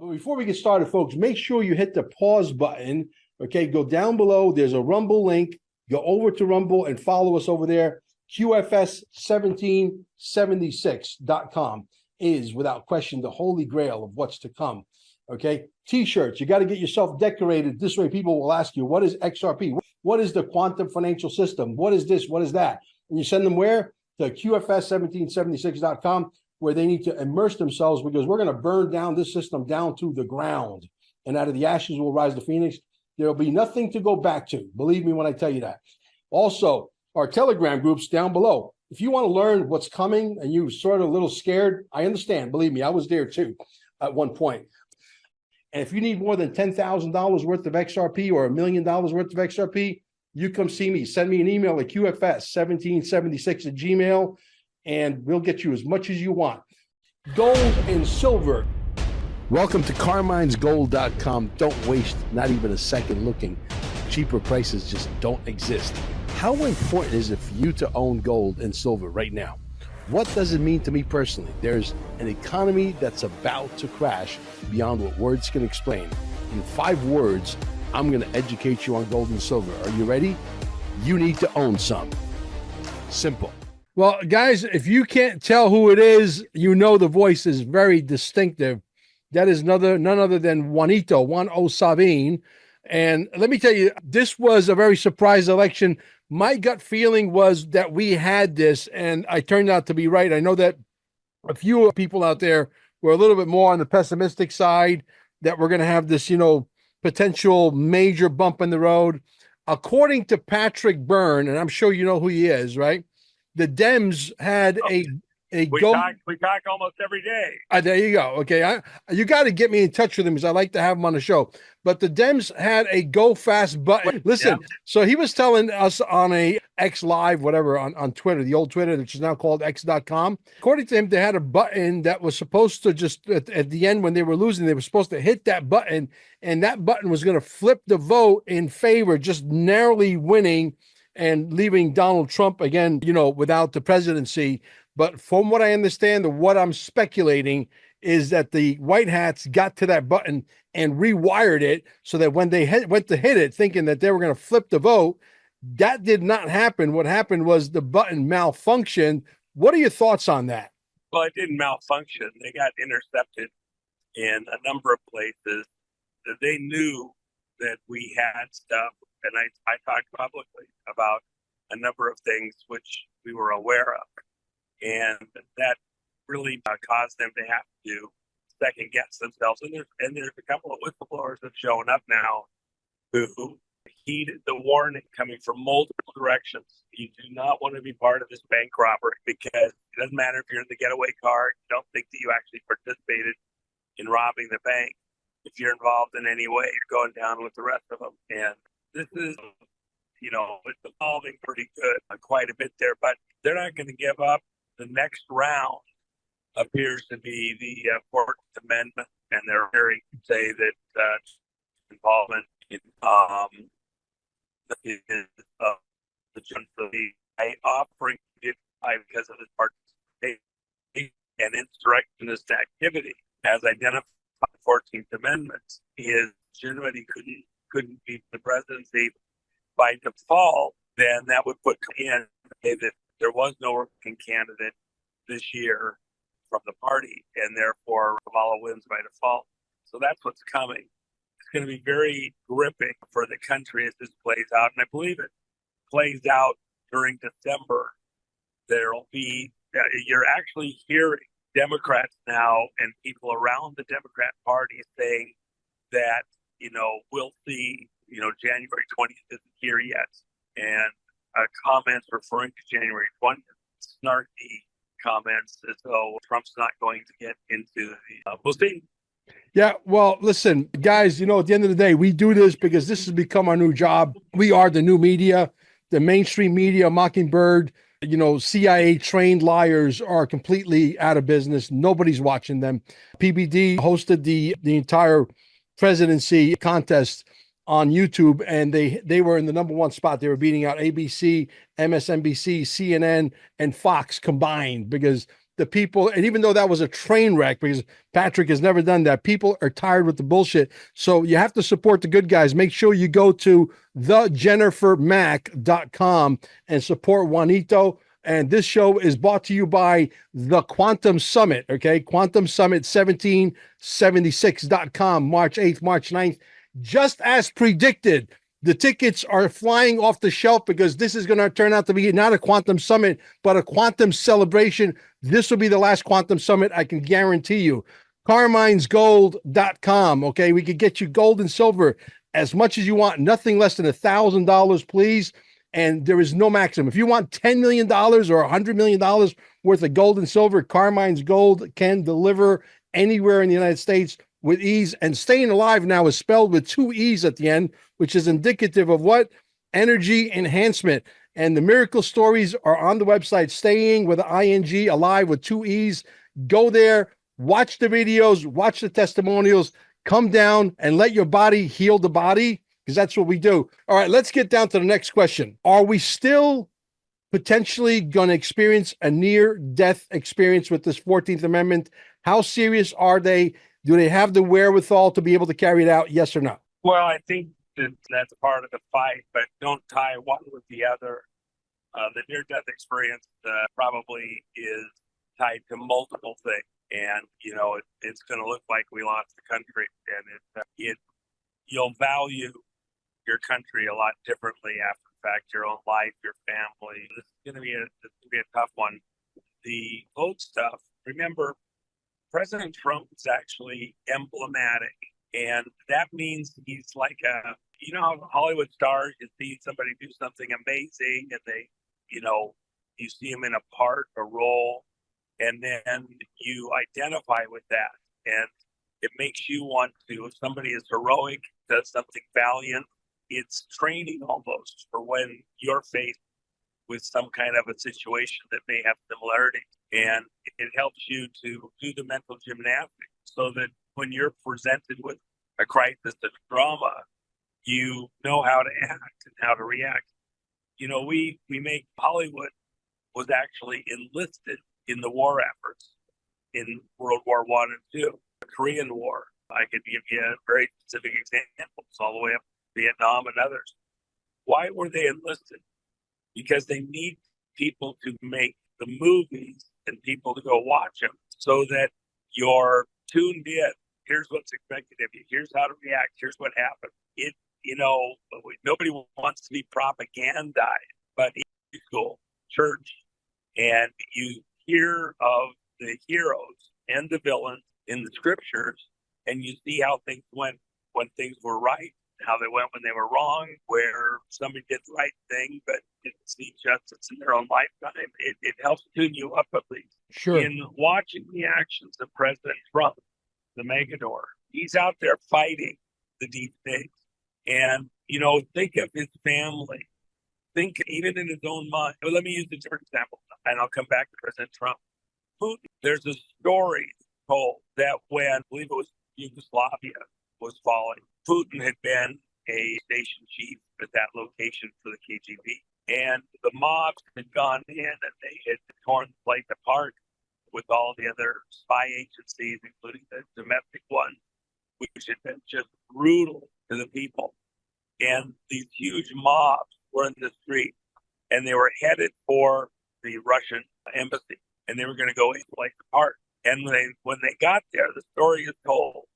Before we get started, folks, make sure you hit the pause button. Okay, go down below. There's a Rumble link. Go over to Rumble and follow us over there. QFS1776.com is, without question, the holy grail of what's to come. Okay, T-shirts. You got to get yourself decorated. This way people will ask you, what is XRP? What is the quantum financial system? What is this? What is that? And you send them where? To QFS1776.com, where they need to immerse themselves, because we're going to burn down this system down to the ground. And out of the ashes will rise the phoenix. There'll be nothing to go back to. Believe me when I tell you that. Also, our Telegram groups down below. If you want to learn what's coming and you're sort of a little scared, I understand. Believe me, I was there too at one point. And if you need more than $10,000 worth of XRP or $1 million worth of XRP, you come see me. Send me an email at QFS1776@gmail, and we'll get you as much as you want. Gold and silver. Welcome to CarminesGold.com. Don't waste not even a second looking. Cheaper prices just don't exist. How important is it for you to own gold and silver right now? What does it mean to me personally? There's an economy that's about to crash beyond what words can explain. In 5 words, I'm going to educate you on gold and silver. Are you ready? You need to own some. Simple. Well, guys, if you can't tell who it is, you know the voice is very distinctive. That is none other than Juan OSavin. And let me tell you, this was a very surprise election. My gut feeling was that we had this, and I turned out to be right. I know that a few people out there were a little bit more on the pessimistic side, that we're going to have this, potential major bump in the road. According to Patrick Byrne, and I'm sure you know who he is, right? The Dems had we talk almost every day. There you go. Okay. You got to get me in touch with him, because I like to have him on the show. But the Dems had a go fast button. Listen, So he was telling us on a X Live, whatever, on Twitter, the old Twitter, which is now called X.com. According to him, they had a button that was supposed to just, at the end when they were losing, they were supposed to hit that button, and that button was going to flip the vote in favor, just narrowly winning and leaving Donald Trump again, without the presidency. But from what I understand, or what I'm speculating, is that the White Hats got to that button and rewired it so that when they went to hit it, thinking that they were going to flip the vote, that did not happen. What happened was the button malfunctioned. What are your thoughts on that? Well, it didn't malfunction. They got intercepted in a number of places. They knew that we had stuff, and I talked publicly about a number of things which we were aware of. And that really caused them to have to second guess themselves. And there's a couple of whistleblowers that have shown up now who heeded the warning coming from multiple directions. You do not want to be part of this bank robbery, because it doesn't matter if you're in the getaway car. You don't think that you actually participated in robbing the bank. If you're involved in any way, you're going down with the rest of them. And this is, it's evolving pretty good, quite a bit there. But they're not going to give up. The next round appears to be the 14th Amendment, and they're hearing say that involvement in the offering because of his participation and insurrectionist activity as identified by the 14th Amendment. His legitimacy couldn't be the presidency by default. Then that would put in that there was no Republican candidate this year from the party, and therefore Kamala wins by default. So that's what's coming. It's going to be very gripping for the country as this plays out, and I believe it plays out during December. There'll be, you're actually hearing Democrats now and people around the Democrat Party saying that, we'll see, January 20th isn't here yet. And comments referring to January 20th, snarky comments as though Trump's not going to get into the we'll see. Yeah, well, listen, guys, at the end of the day, we do this because this has become our new job. We are the new media, the mainstream media, Mockingbird, CIA trained liars are completely out of business. Nobody's watching them. PBD hosted the entire presidency contest on YouTube, and they were in the #1 spot. They were beating out ABC, MSNBC, CNN, and Fox combined, because the people, and even though that was a train wreck, because Patrick has never done that, people are tired with the bullshit. So you have to support the good guys. Make sure you go to thejennifermac.com and support Juanito. And this show is brought to you by the Quantum Summit, okay? Quantum Summit 1776.com, March 8th, March 9th. Just as predicted, the tickets are flying off the shelf because this is going to turn out to be not a Quantum Summit, but a Quantum Celebration. This will be the last Quantum Summit, I can guarantee you. CarminesGold.com, okay? We could get you gold and silver as much as you want, nothing less than $1,000, please. And there is no maximum. If you want $10 million or $100 million worth of gold and silver, Carmine's Gold can deliver anywhere in the United States with ease. And staying alive now is spelled with 2 E's at the end, which is indicative of what? Energy enhancement. And the miracle stories are on the website, staying with ING, alive with 2 E's. Go there, watch the videos, watch the testimonials, come down and let your body heal the body, because that's what we do. All right, let's get down to the next question. Are we still potentially going to experience a near-death experience with this 14th Amendment? How serious are they? Do they have the wherewithal to be able to carry it out? Yes or no? Well, I think that's part of the fight, but don't tie one with the other. The near-death experience probably is tied to multiple things. And, it's going to look like we lost the country. And you'll value your country a lot differently after the fact, your own life, your family. This is going to be a tough one. The vote stuff, remember, President Trump is actually emblematic. And that means he's like how Hollywood stars, you see somebody do something amazing and they, you see him in a part, a role, and then you identify with that. And it makes you want to, if somebody is heroic, does something valiant, it's training almost for when you're faced with some kind of a situation that may have similarity. And it helps you to do the mental gymnastics so that when you're presented with a crisis, a drama, you know how to act and how to react. We make Hollywood was actually enlisted in the war efforts in World War I and II, the Korean War. I could give you a very specific examples all the way up to Vietnam and others. Why were they enlisted? Because they need people to make the movies and people to go watch them so that you're tuned in. Here's what's expected of you. Here's how to react. Here's what happened. Nobody wants to be propagandized, but in school, church, and you hear of the heroes and the villains in the scriptures, and you see how things went when things were right, how they went when they were wrong, where somebody did the right thing but didn't see justice in their own lifetime. It helps tune you up at least. Sure. In watching the actions of President Trump, the Megador, he's out there fighting the deep state. And, think of his family. Think even in his own mind. Let me use a different example, and I'll come back to President Trump. Putin, there's a story told that when, I believe it was Yugoslavia was falling, Putin had been a station chief at that location for the KGB. And the mobs had gone in and they had torn the place apart with all the other spy agencies, including the domestic one, which had been just brutal to the people. And these huge mobs were in the street, and they were headed for the Russian embassy, and they were going to go place apart. And when they got there, the story is told.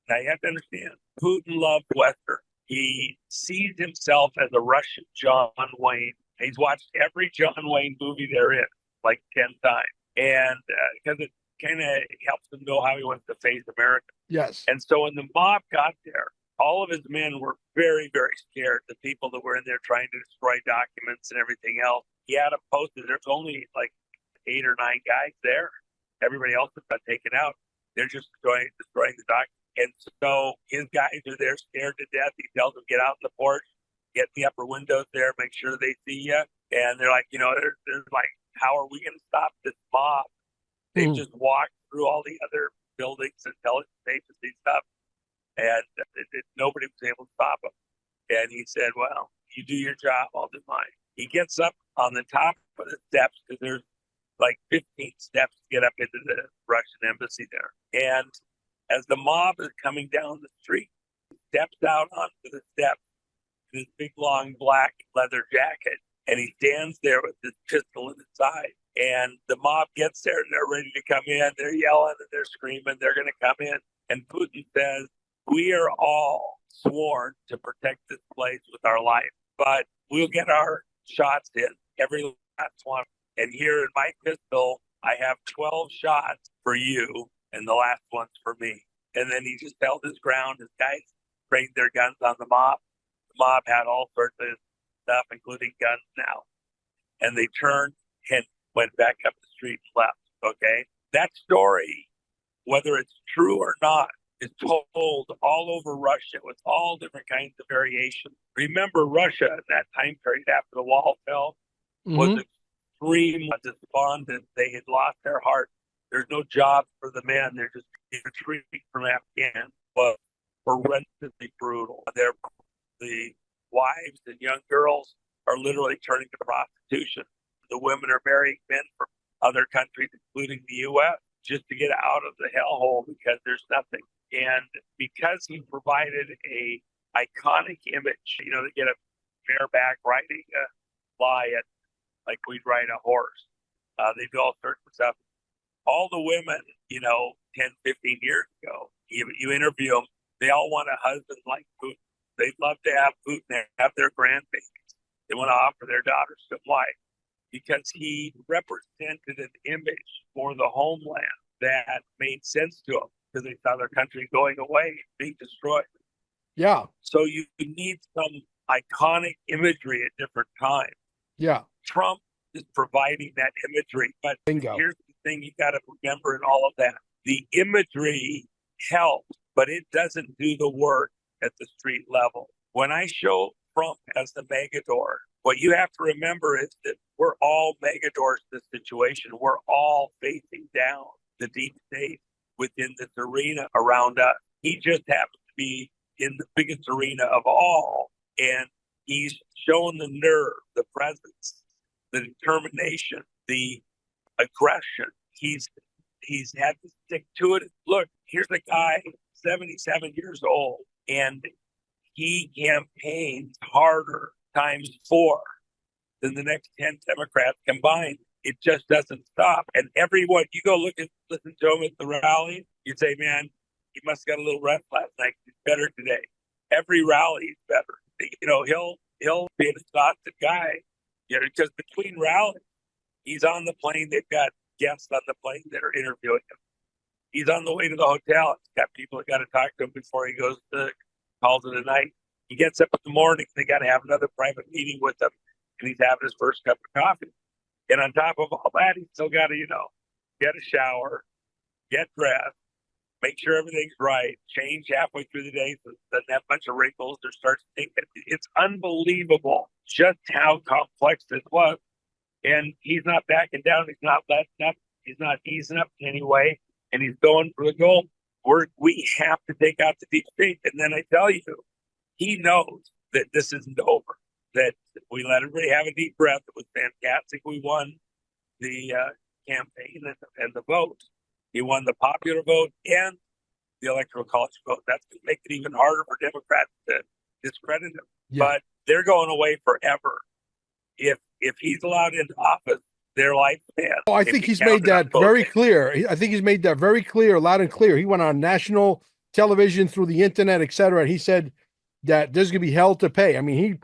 Now you have to understand, Putin loved Western. He sees himself as a Russian John Wayne. He's watched every John Wayne movie there is, like 10 times. And because it kind of helps him know how he wants to face America. Yes. And so when the mob got there, all of his men were very, very scared. The people that were in there trying to destroy documents and everything else. He had them posted. There's only like 8 or 9 guys there. Everybody else has been taken out. They're just destroying the documents. And so his guys are there scared to death. He tells them, get out in the porch, get in the upper windows there, make sure they see you. And they're like, they're like, how are we going to stop this mob? They've just walked through all the other buildings, intelligence agency stuff, and nobody was able to stop him. And he said, well, you do your job, I'll do mine. He gets up on the top of the steps because there's like 15 steps to get up into the Russian embassy there. And as the mob is coming down the street, he steps out onto the steps in his big, long, black leather jacket, and he stands there with his pistol in his side. And the mob gets there, and they're ready to come in. They're yelling, and they're screaming. They're going to come in. And Putin says, we are all sworn to protect this place with our life, but we'll get our shots in, every last one. And here in my pistol, I have 12 shots for you, and the last one's for me. And then he just held his ground. His guys trained their guns on the mob. The mob had all sorts of stuff, including guns now. And they turned and went back up the street and left, okay? That story, whether it's true or not, is told all over Russia with all different kinds of variations. Remember, Russia at that time period after the wall fell was extremely despondent. They had lost their heart. There's no jobs for the men. They're just retreating from Afghanistan. But horrendously brutal. The wives and young girls are literally turning to prostitution. The women are marrying men from other countries, including the U.S., just to get out of the hellhole because there's nothing. And because he provided a iconic image, they get a bareback riding a lion like we'd ride a horse. They do all sorts of stuff. All the women, 10, 15 years ago, you interview them, they all want a husband like Putin. They'd love to have Putin have their grandbabies. They want to offer their daughters to wife because he represented an image for the homeland that made sense to them because they saw their country going away, being destroyed. Yeah. So you need some iconic imagery at different times. Yeah. Trump is providing that imagery. But Bingo. Here's the thing you got to remember in all of that. The imagery helps, but it doesn't do the work at the street level. When I show Trump as the Megador, what you have to remember is that we're all Megadors in this situation. We're all facing down the deep state within this arena around us. He just happens to be in the biggest arena of all, and he's shown the nerve, the presence, the determination, the aggression. He's had to stick to it. Look, here's a guy, 77 years old, and he campaigns harder times 4 than the next 10 Democrats combined. It just doesn't stop. And everyone, you go listen to him at the rally, you say, man, he must have got a little rest last night. He's better today. Every rally is better. He'll be an exhausted guy, because between rallies, he's on the plane. They've got guests on the plane that are interviewing him. He's on the way to the hotel. He's got people that got to talk to him before he calls it a night. He gets up in the morning. They got to have another private meeting with him, and he's having his first cup of coffee. And on top of all that, he's still got to, get a shower, get dressed, make sure everything's right, change halfway through the day so it doesn't have a bunch of wrinkles or starts thinking. It's unbelievable just how complex this was. And he's not backing down. He's not letting up. He's not easing up in any way. And he's going for the goal. We have to take out the deep state. And then I tell you, he knows that this isn't over, that we let everybody have a deep breath. It was fantastic. We won the campaign and the vote. He won the popular vote and the electoral college vote. That's going to make it even harder for Democrats to discredit him. Yeah. But they're going away forever. If he's allowed into office, their lifespan. Oh, I think he's made that very clear. I think he's made that very clear, loud and clear. He went on national television, through the internet, et cetera. He said that there's going to be hell to pay. I mean, he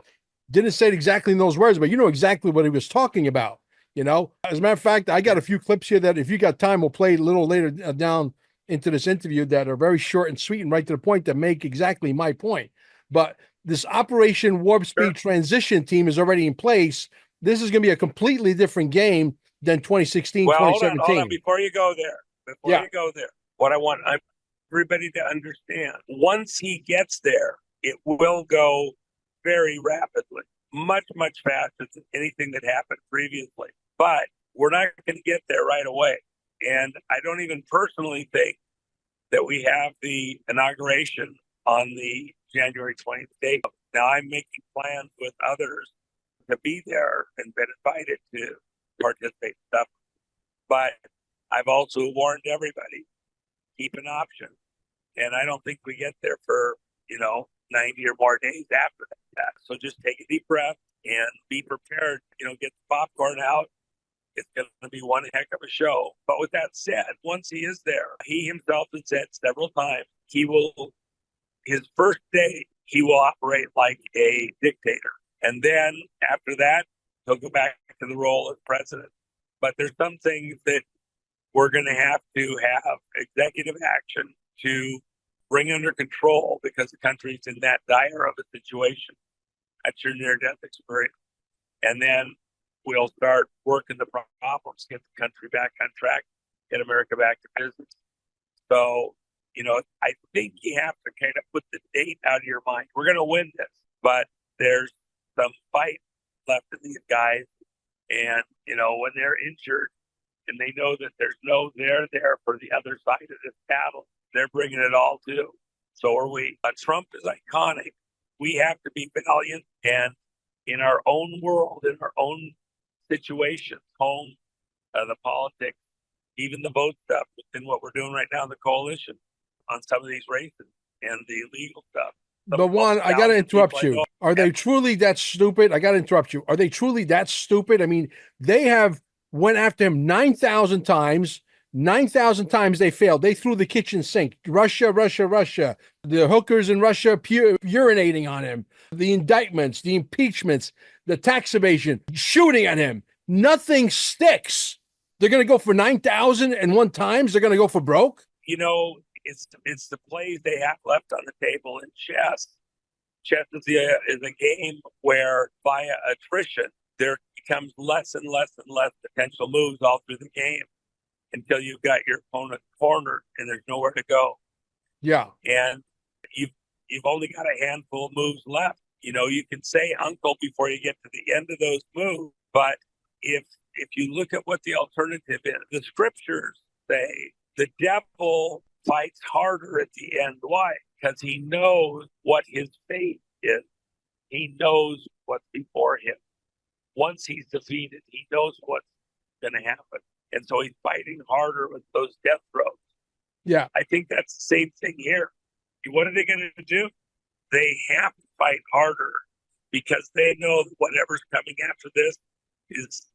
didn't say it exactly in those words, but you know exactly what he was talking about. As a matter of fact, I got a few clips here that if you got time, we'll play a little later down into this interview that are very short and sweet and right to the point that make exactly my point. But this Operation Warp Speed transition team is already in place. This is going to be a completely different game than 2016, 2017. Hold on. Before you go there, what I want everybody to understand, once he gets there, it will go very rapidly, much, much faster than anything that happened previously. But we're not going to get there right away. And I don't even personally think that we have the inauguration on the January 20th date. Now, I'm making plans with others to be there and been invited to participate in stuff. But I've also warned everybody, keep an option. And I don't think we get there for, 90 or more days after that. So just take a deep breath and be prepared, get the popcorn out. It's going to be one heck of a show. But with that said, once he is there, he himself has said several times, his first day, he will operate like a dictator. And then after that, he'll go back to the role of president. But there's some things that we're going to have executive action to bring under control because the country's in that dire of a situation. That's your near-death experience. And then we'll start working the problems, get the country back on track, get America back to business. So, I think you have to kind of put the date out of your mind. We're going to win this, but there's some fight left in these guys. And, when they're injured and they know that there's no there for the other side of this battle, they're bringing it all too. So are we. Trump is iconic. We have to be valiant, and in our own world, in our own situations, home, the politics, even the vote stuff, and what we're doing right now in the coalition on some of these races and the illegal stuff. But Juan, I got to interrupt you. Are they truly that stupid? I got to interrupt you. Are they truly that stupid? I mean, they have went after him 9,000 times. 9,000 times they failed. They threw the kitchen sink. Russia. The hookers in Russia urinating on him. The indictments, the impeachments, the tax evasion, shooting at him. Nothing sticks. They're going to go for 9,001 times. They're going to go for broke. It's the plays they have left on the table in chess. Chess is a game where via attrition, there becomes less and less and less potential moves all through the game until you've got your opponent cornered and there's nowhere to go. Yeah. And you've only got a handful of moves left. You can say uncle before you get to the end of those moves, but if you look at what the alternative is, the scriptures say the devil fights harder at the end. Why? Because he knows what his fate is. He knows what's before him. Once he's defeated, he knows what's going to happen. And so he's fighting harder with those death throes. Yeah. I think that's the same thing here. What are they going to do? They have to fight harder because they know that whatever's coming after this is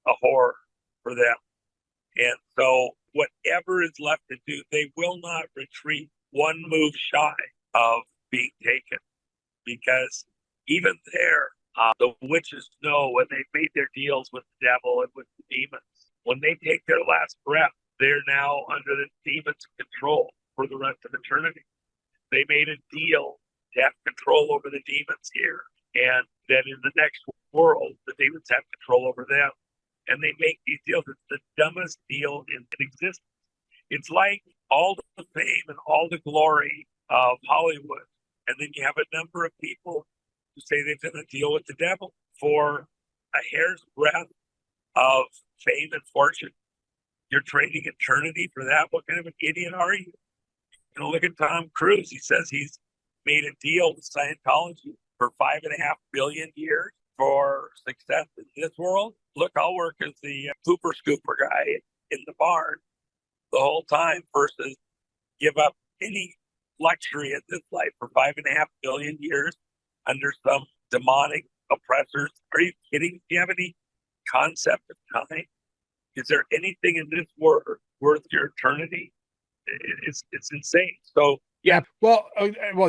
a horror for them. And so whatever is left to do, they will not retreat one move shy of being taken. Because even there, the witches know when they made their deals with the devil and with the demons, when they take their last breath, they're now under the demons' control for the rest of eternity. They made a deal to have control over the demons here. And then in the next world, the demons have control over them. And they make these deals. It's the dumbest deal in existence. It's like all the fame and all the glory of Hollywood. And then you have a number of people who say they've done a deal with the devil for a hair's breadth of fame and fortune. You're trading eternity for that? What kind of an idiot are you? Look at Tom Cruise. He says he's made a deal with Scientology for 5.5 billion years for success in this world. Look, I'll work as the pooper scooper guy in the barn the whole time versus give up any luxury in this life for 5.5 billion years under some demonic oppressors. Are you kidding? Do you have any concept of time? Is there anything in this world worth your eternity? It's insane. So yeah. Well,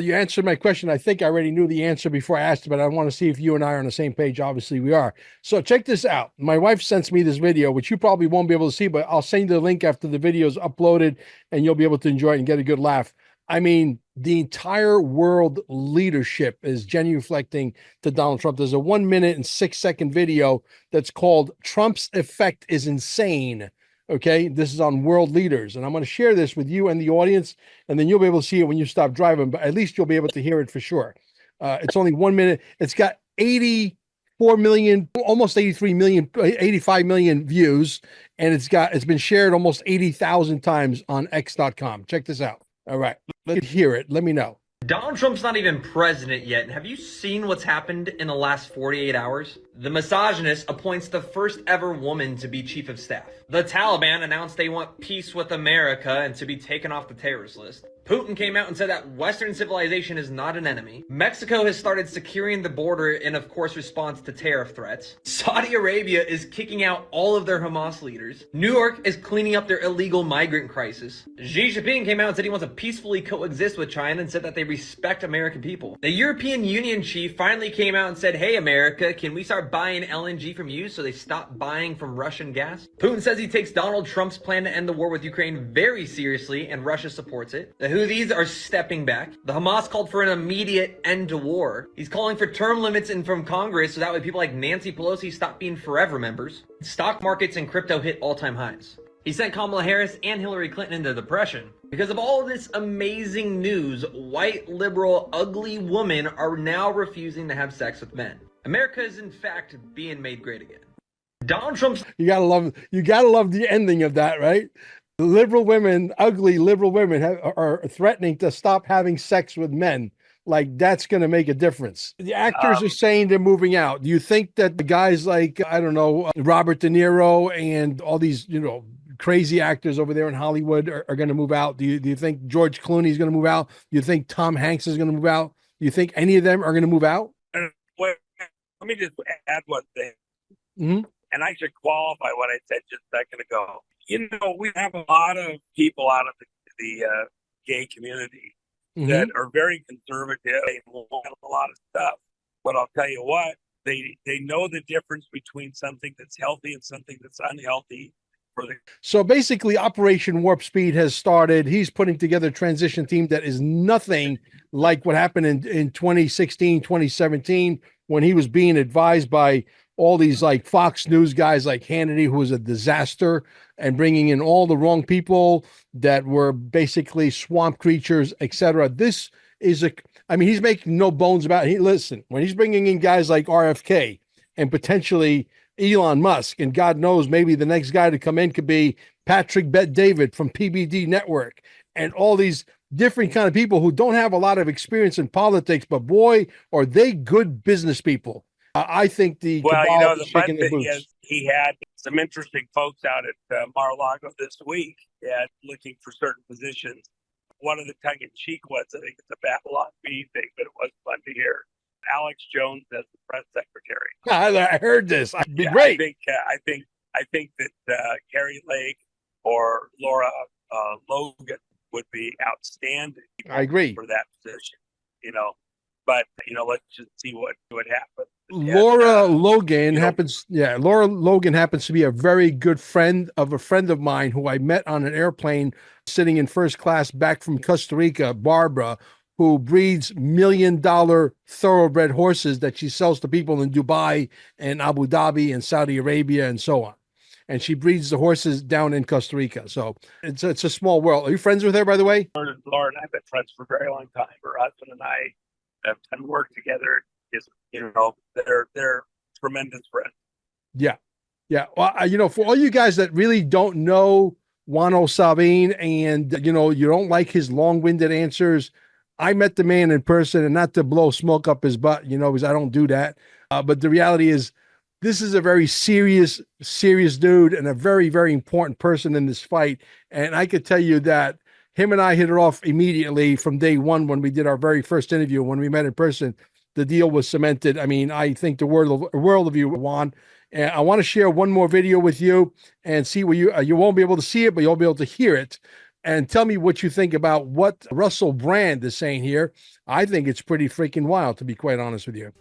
you answered my question. I think I already knew the answer before I asked it, but I want to see if you and I are on the same page. Obviously, we are. So check this out. My wife sends me this video, which you probably won't be able to see, but I'll send you the link after the video is uploaded, and you'll be able to enjoy it and get a good laugh. I mean, the entire world leadership is genuflecting to Donald Trump. There's a 1 minute and 6 second video that's called "Trump's Effect is Insane." Okay, this is on world leaders, and I'm going to share this with you and the audience, and then you'll be able to see it when you stop driving, but at least you'll be able to hear it for sure. It's only 1 minute. It's got 84 million, almost 83 million, 85 million views, and it's been shared almost 80,000 times on x.com. Check this out. All right, let's hear it. Let me know. Donald Trump's not even president yet, and have you seen what's happened in the last 48 hours? The misogynist appoints the first ever woman to be chief of staff. The Taliban announced they want peace with America and to be taken off the terrorist list. Putin came out and said that Western civilization is not an enemy. Mexico has started securing the border in, of course, response to tariff threats. Saudi Arabia is kicking out all of their Hamas leaders. New York is cleaning up their illegal migrant crisis. Xi Jinping came out and said he wants to peacefully coexist with China and said that they respect American people. The European Union chief finally came out and said, hey, America, can we start buying LNG from you so they stop buying from Russian gas? Putin says he takes Donald Trump's plan to end the war with Ukraine very seriously, and Russia supports it. The Houthis are stepping back. The Hamas called for an immediate end to war. He's calling for term limits in from Congress so that way people like Nancy Pelosi stop being forever members. Stock markets and crypto hit all-time highs. He sent Kamala Harris and Hillary Clinton into depression. Because of all of this amazing news, white, liberal, ugly women are now refusing to have sex with men. America is in fact being made great again. Donald Trump's... You gotta love the ending of that, right? Liberal women, ugly liberal women are threatening to stop having sex with men. Like, that's going to make a difference. The actors are saying they're moving out. Do you think that the guys like, I don't know, Robert De Niro and all these, crazy actors over there in Hollywood are going to move out? Do you think George Clooney is going to move out? Do you think Tom Hanks is going to move out? Do you think any of them are going to move out? Wait, let me just add one thing. Mm-hmm. And I should qualify what I said just a second ago. We have a lot of people out of the gay community that are very conservative. They want a lot of stuff. But I'll tell you what, they know the difference between something that's healthy and something that's unhealthy. So basically, Operation Warp Speed has started. He's putting together a transition team that is nothing like what happened in 2016, 2017, when he was being advised by all these like Fox News guys like Hannity, who was a disaster, and bringing in all the wrong people that were basically swamp creatures, etc. This is he's making no bones about it. Listen, when he's bringing in guys like RFK and potentially Elon Musk, and God knows, maybe the next guy to come in could be Patrick Bet-David from PBD Network, and all these different kind of people who don't have a lot of experience in politics, but boy, are they good business people. I think the the fun thing is he had some interesting folks out at Mar-a-Lago this week looking for certain positions. One of the tongue-in-cheek ones, I think it's a Babylon B thing, but it was fun to hear. Alex Jones as the press secretary. I heard this. It'd be great. I think that Carrie Lake or Laura Logan would be outstanding. I agree for that position. But let's just see what happens. Laura Logan happens to be a very good friend of mine who I met on an airplane sitting in first class back from Costa Rica, Barbara, who breeds $1 million thoroughbred horses that she sells to people in Dubai and Abu Dhabi and Saudi Arabia and so on. And she breeds the horses down in Costa Rica. So it's a small world. Are you friends with her, by the way? Laura and I have been friends for a very long time. Her husband and I have done work together. They're tremendous friends. Yeah. Well, for all you guys that really don't know Juan OSavin and, you don't like his long-winded answers, I met the man in person, and not to blow smoke up his butt, because I don't do that. But the reality is, this is a very serious dude and a very, very important person in this fight. And I could tell you that him and I hit it off immediately from day one when we did our very first interview. When we met in person, the deal was cemented. I mean, I think the world of you, Juan. And I want to share one more video with you and see where you won't be able to see it, but you'll be able to hear it. And tell me what you think about what Russell Brand is saying here. I think it's pretty freaking wild, to be quite honest with you.